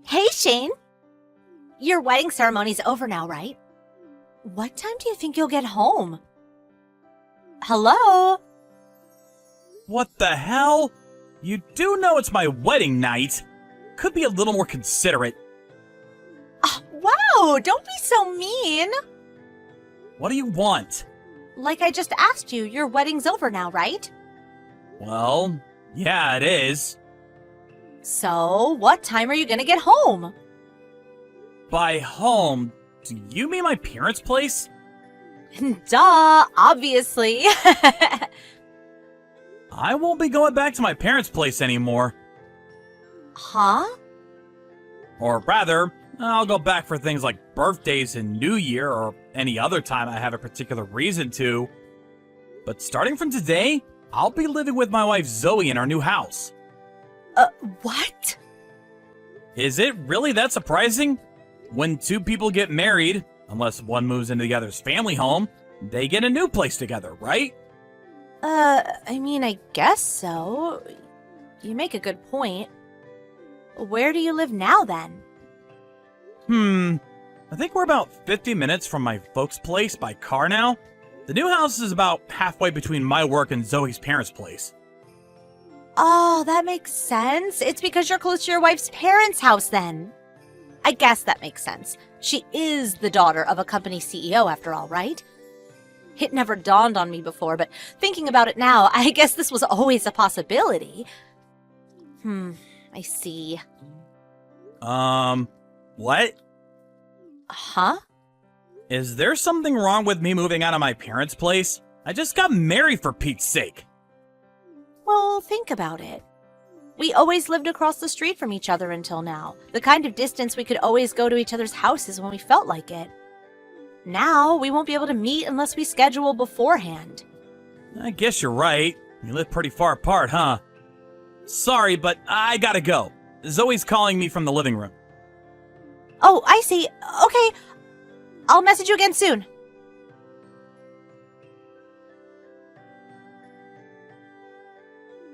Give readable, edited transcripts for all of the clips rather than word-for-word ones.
Hey, Shane. Your wedding ceremony's over now, right? What time do you think you'll get home? Hello? What the hell? You do know it's my wedding night. Could be a little more considerate. Oh, wow, don't be so mean. What do you want? Like I just asked you, your wedding's over now, right? Well, yeah, it is. So, what time are you gonna get home? By home, do you mean my parents' place? Duh, obviously. I won't be going back to my parents' place anymore. Huh? Or rather, I'll go back for things like birthdays and New Year or any other time I have a particular reason to. But starting from today, I'll be living with my wife Zoe in our new house. What? Is it really that surprising? When two people get married, unless one moves into the other's family home, they get a new place together, right? I guess so. You make a good point. Where do you live now, then? I think we're about 50 minutes from my folks' place by car now. The new house is about halfway between my work and Zoe's parents' place. Oh, that makes sense. It's because you're close to your wife's parents' house, then. I guess that makes sense. She is the daughter of a company CEO, after all, right? It never dawned on me before, but thinking about it now, I guess this was always a possibility. I see. What? Huh? Is there something wrong with me moving out of my parents' place? I just got married, for Pete's sake. Well, think about it. We always lived across the street from each other until now. The kind of distance we could always go to each other's houses when we felt like it. Now, we won't be able to meet unless we schedule beforehand. I guess you're right. You live pretty far apart, huh? Sorry, but I gotta go. Zoe's calling me from the living room. Oh, I see. Okay. I'll message you again soon.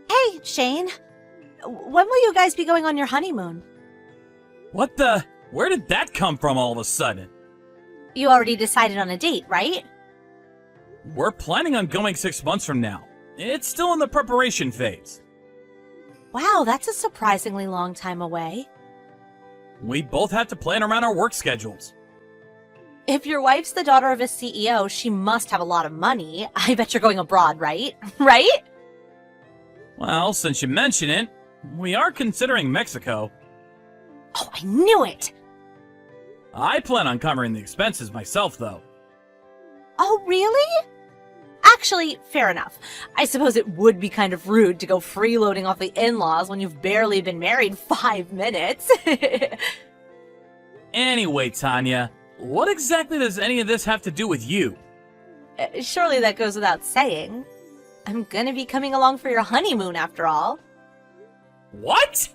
Hey, Shane. When will you guys be going on your honeymoon? What the? Where did that come from all of a sudden? You already decided on a date, right? We're planning on going 6 months from now. It's still in the preparation phase. Wow, that's a surprisingly long time away. We both have to plan around our work schedules. If your wife's the daughter of a CEO, she must have a lot of money. I bet you're going abroad, right? Right? Well, since you mention it, we are considering Mexico. Oh, I knew it! I plan on covering the expenses myself, though. Oh, really? Actually, fair enough. I suppose it would be kind of rude to go freeloading off the in-laws when you've barely been married 5 minutes. Anyway, Tanya, what exactly does any of this have to do with you? Surely that goes without saying. I'm gonna be coming along for your honeymoon, after all. What?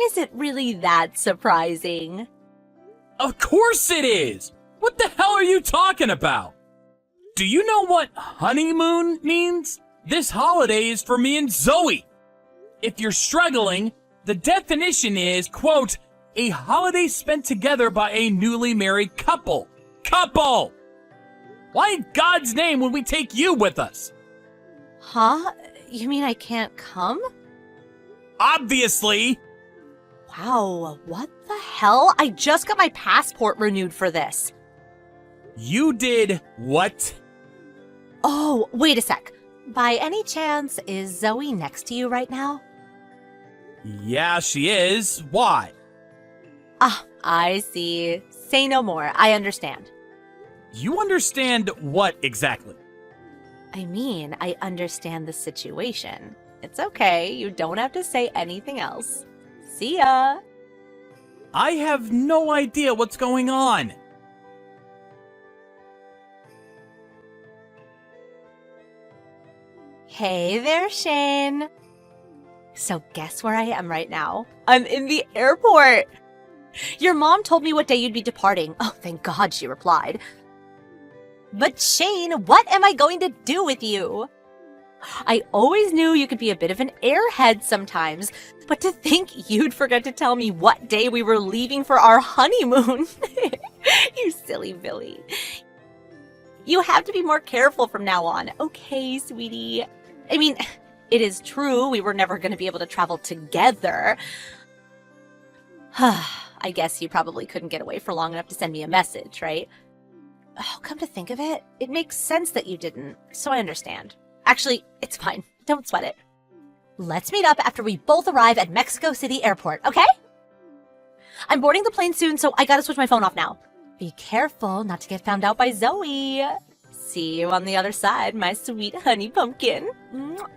Is it really that surprising? Of course it is! What the hell are you talking about? Do you know what honeymoon means? This holiday is for me and Zoe. If you're struggling, the definition is, quote, a holiday spent together by a newly married couple. Couple! Why in God's name would we take you with us? Huh? You mean I can't come? Obviously! Wow, what the hell? I just got my passport renewed for this. You did what? Oh, wait a sec. By any chance, is Zoe next to you right now? Yeah, she is. Why? Ah, I see. Say no more. I understand. You understand what exactly? I mean, I understand the situation. It's okay. You don't have to say anything else. See ya. I have no idea what's going on. Hey there, Shane. So guess where I am right now? I'm in the airport. Your mom told me what day you'd be departing. Oh, thank God she replied. But Shane, what am I going to do with you? I always knew you could be a bit of an airhead sometimes, but to think you'd forget to tell me what day we were leaving for our honeymoon. You silly Billy. You have to be more careful from now on. Okay, sweetie. I mean, it is true we were never going to be able to travel together. I guess you probably couldn't get away for long enough to send me a message, right? Oh, come to think of it, it makes sense that you didn't, so I understand. Actually, it's fine. Don't sweat it. Let's meet up after we both arrive at Mexico City Airport, okay? I'm boarding the plane soon, so I gotta switch my phone off now. Be careful not to get found out by Zoe. See you on the other side, my sweet honey pumpkin. Mwah.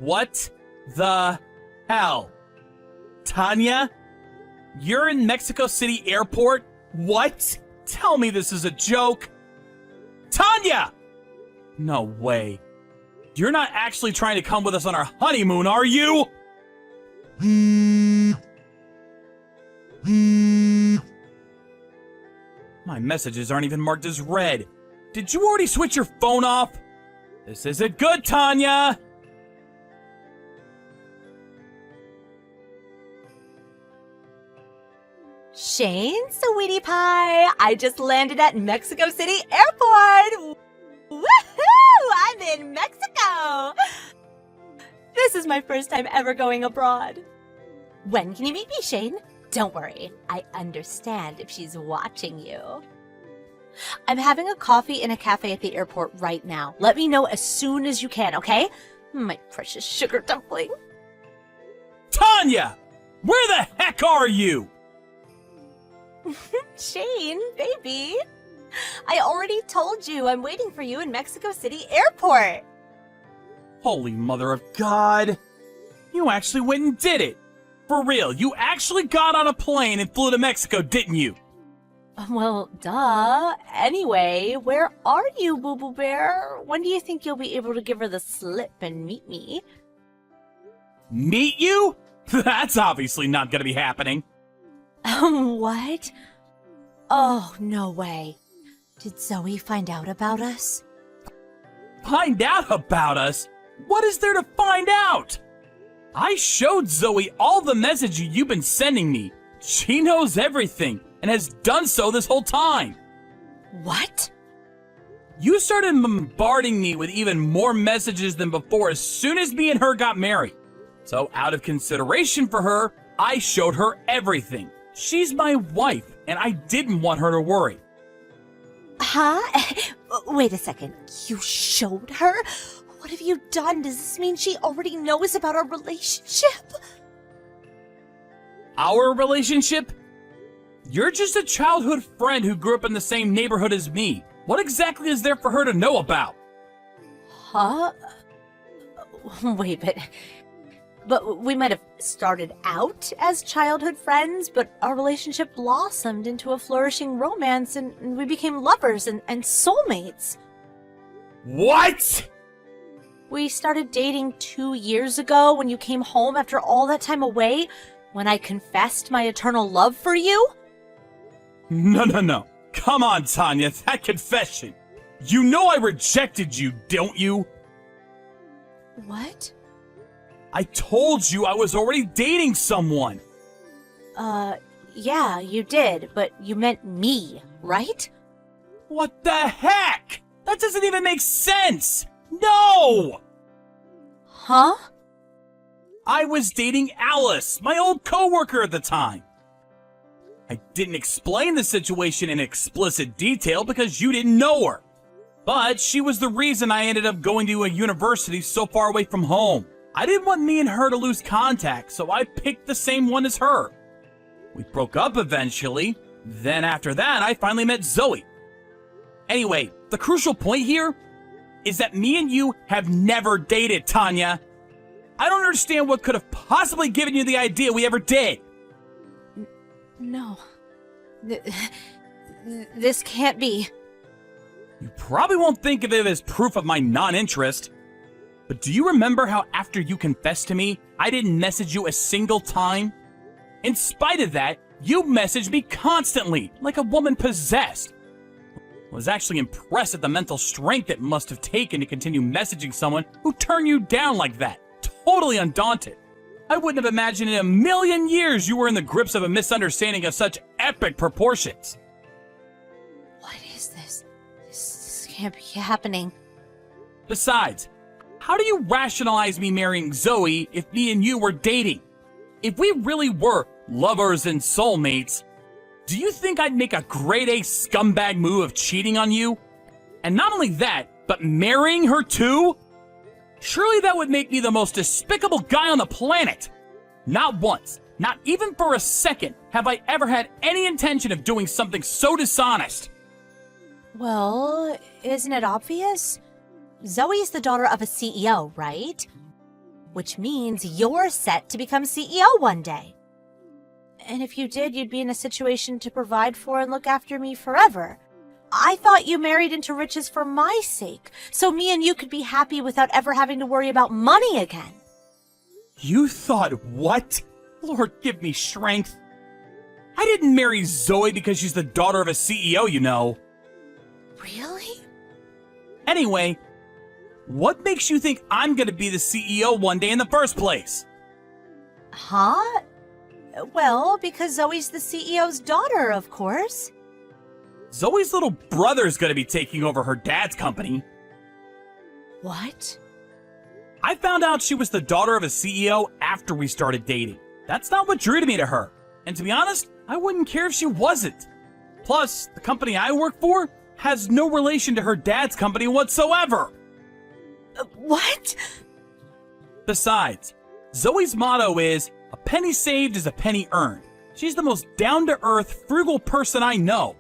What the hell? Tanya? You're in Mexico City Airport? What? Tell me this is a joke. Tanya! No way. You're not actually trying to come with us on our honeymoon, are you? My messages aren't even marked as read. Did you already switch your phone off? This isn't good, Tanya! Shane, sweetie pie, I just landed at Mexico City Airport! Woohoo! I'm in Mexico! This is my first time ever going abroad. When can you meet me, Shane? Don't worry, I understand if she's watching you. I'm having a coffee in a cafe at the airport right now. Let me know as soon as you can, okay? My precious sugar dumpling. Tanya! Where the heck are you? Shane, baby. I already told you I'm waiting for you in Mexico City Airport. Holy mother of God. You actually went and did it. For real, you actually got on a plane and flew to Mexico, didn't you? Well, duh. Anyway, where are you, Boo Boo Bear? When do you think you'll be able to give her the slip and meet me? Meet you? That's obviously not gonna be happening. What? Oh, no way. Did Zoe find out about us? Find out about us? What is there to find out? I showed Zoe all the messages you've been sending me. She knows everything and has done so this whole time. What? You started bombarding me with even more messages than before as soon as me and her got married. So out of consideration for her, I showed her everything. She's my wife, and I didn't want her to worry. Huh? Wait a second. You showed her? What have you done? Does this mean she already knows about our relationship? Our relationship? You're just a childhood friend who grew up in the same neighborhood as me. What exactly is there for her to know about? Huh? Wait, but we might have started out as childhood friends, but our relationship blossomed into a flourishing romance, and we became lovers and soulmates. What? We started dating 2 years ago when you came home after all that time away, when I confessed my eternal love for you. No. Come on, Tanya, that confession. You know I rejected you, don't you? What? I told you I was already dating someone. Yeah, you did, but you meant me, right? What the heck? That doesn't even make sense. No! Huh? I was dating Alice, my old coworker at the time. I didn't explain the situation in explicit detail because you didn't know her. But she was the reason I ended up going to a university so far away from home. I didn't want me and her to lose contact, so I picked the same one as her. We broke up eventually. Then after that, I finally met Zoe. Anyway, the crucial point here is that me and you have never dated, Tanya. I don't understand what could have possibly given you the idea we ever did. No. This can't be. You probably won't think of it as proof of my non-interest. But do you remember how after you confessed to me, I didn't message you a single time? In spite of that, you messaged me constantly, like a woman possessed. I was actually impressed at the mental strength it must have taken to continue messaging someone who turned you down like that. Totally undaunted. I wouldn't have imagined in a million years you were in the grips of a misunderstanding of such epic proportions. What is this? This can't be happening. Besides, how do you rationalize me marrying Zoe if me and you were dating? If we really were lovers and soulmates, do you think I'd make a grade A scumbag move of cheating on you? And not only that, but marrying her too? Surely that would make me the most despicable guy on the planet. Not once, not even for a second, have I ever had any intention of doing something so dishonest. Well, isn't it obvious? Zoe's the daughter of a CEO, right? Which means you're set to become CEO one day. And if you did, you'd be in a situation to provide for and look after me forever. I thought you married into riches for my sake, so me and you could be happy without ever having to worry about money again. You thought what? Lord, give me strength. I didn't marry Zoe because she's the daughter of a CEO, you know. Really? Anyway, what makes you think I'm gonna be the CEO one day in the first place? Huh? Well, because Zoe's the CEO's daughter, of course. Zoe's little brother's gonna be taking over her dad's company. What? I found out she was the daughter of a CEO after we started dating. That's not what drew me to her. And to be honest, I wouldn't care if she wasn't. Plus, the company I work for has no relation to her dad's company whatsoever. What? Besides, Zoe's motto is, "A penny saved is a penny earned." She's the most down-to-earth, frugal person I know.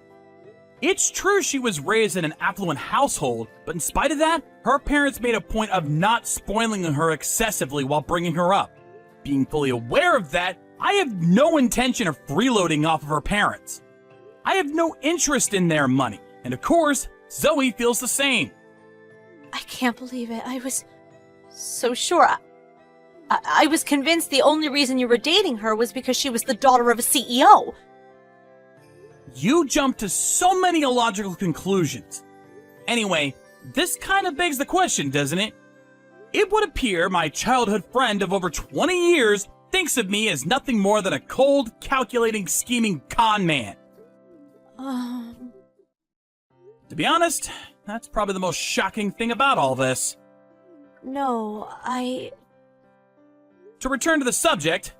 It's true she was raised in an affluent household, but in spite of that, her parents made a point of not spoiling her excessively while bringing her up. Being fully aware of that, I have no intention of freeloading off of her parents. I have no interest in their money, and of course, Zoe feels the same. I can't believe it. I was so sure. I was convinced the only reason you were dating her was because she was the daughter of a CEO. You jump to so many illogical conclusions. Anyway, this kind of begs the question, doesn't it? It would appear my childhood friend of over 20 years thinks of me as nothing more than a cold, calculating, scheming con man. To be honest, that's probably the most shocking thing about all this. No, To return to the subject,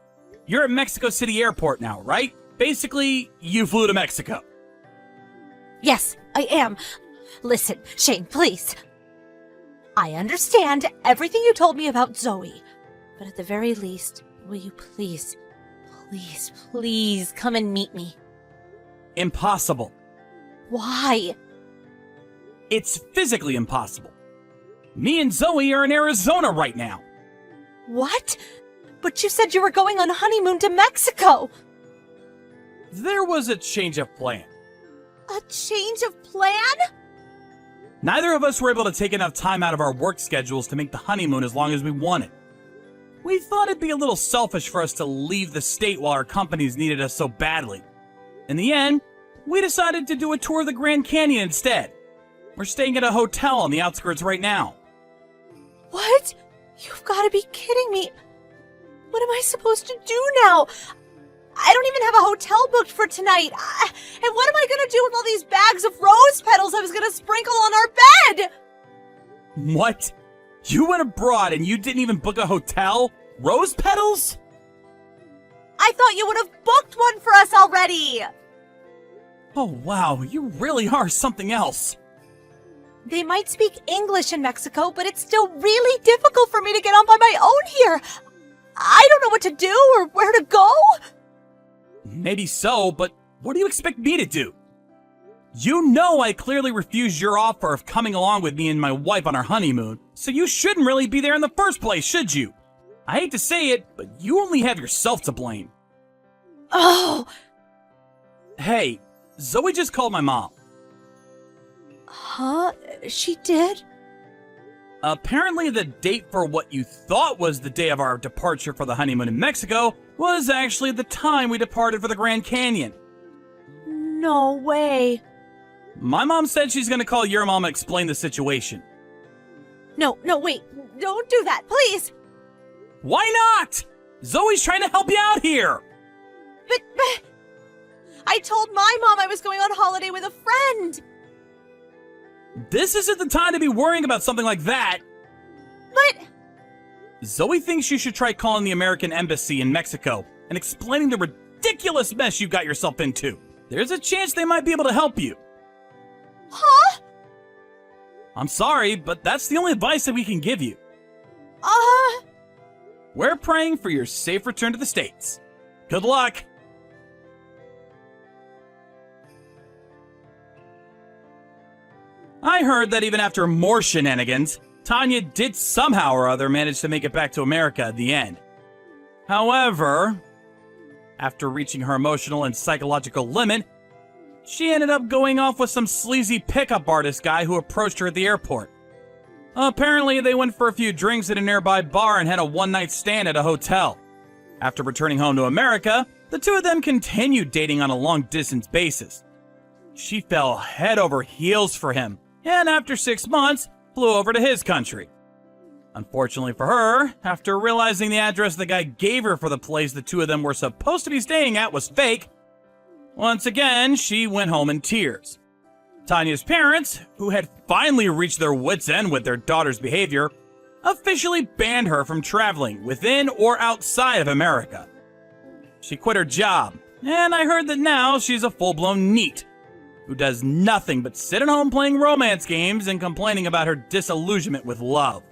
you're at Mexico City Airport now, right? Basically, you flew to Mexico. Yes, I am. Listen, Shane, please. I understand everything you told me about Zoe, but at the very least, will you please come and meet me? Impossible. Why? It's physically impossible. Me and Zoe are in Arizona right now. What? But you said you were going on honeymoon to Mexico. There was a change of plan. A change of plan? Neither of us were able to take enough time out of our work schedules to make the honeymoon as long as we wanted. We thought it'd be a little selfish for us to leave the state while our companies needed us so badly. In the end, we decided to do a tour of the Grand Canyon instead. We're staying at a hotel on the outskirts right now. What? You've got to be kidding me. What am I supposed to do now? I don't even have a hotel booked for tonight. And what am I going to do with all these bags of rose petals I was going to sprinkle on our bed? What? You went abroad and you didn't even book a hotel? Rose petals? I thought you would have booked one for us already. Oh wow, you really are something else. They might speak English in Mexico, but it's still really difficult for me to get on by my own here. I don't know what to do or where to go. Maybe so, but what do you expect me to do? You know I clearly refused your offer of coming along with me and my wife on our honeymoon, so you shouldn't really be there in the first place, should you? I hate to say it, but you only have yourself to blame. Oh! Hey, Zoe just called my mom. Huh? She did? Apparently the date for what you thought was the day of our departure for the honeymoon in Mexico was actually the time we departed for the Grand Canyon. No way. My mom said she's gonna call your mom and explain the situation. No, wait. Don't do that, please. Why not? Zoe's trying to help you out here. But I told my mom I was going on holiday with a friend. This isn't the time to be worrying about something like that. But Zoe thinks you should try calling the American Embassy in Mexico and explaining the ridiculous mess you got yourself into. There's a chance they might be able to help you. Huh? I'm sorry, but that's the only advice that we can give you. We're praying for your safe return to the States. Good luck. I heard that even after more shenanigans, Tanya did somehow or other manage to make it back to America at the end. However, after reaching her emotional and psychological limit, she ended up going off with some sleazy pickup artist guy who approached her at the airport. Apparently, they went for a few drinks at a nearby bar and had a one-night stand at a hotel. After returning home to America, the two of them continued dating on a long-distance basis. She fell head over heels for him, and after 6 months, flew over to his country. Unfortunately for her, after realizing the address the guy gave her for the place the two of them were supposed to be staying at was fake, once again, she went home in tears. Tanya's parents, who had finally reached their wits' end with their daughter's behavior, officially banned her from traveling within or outside of America. She quit her job, and I heard that now she's a full-blown NEET, who does nothing but sit at home playing romance games and complaining about her disillusionment with love.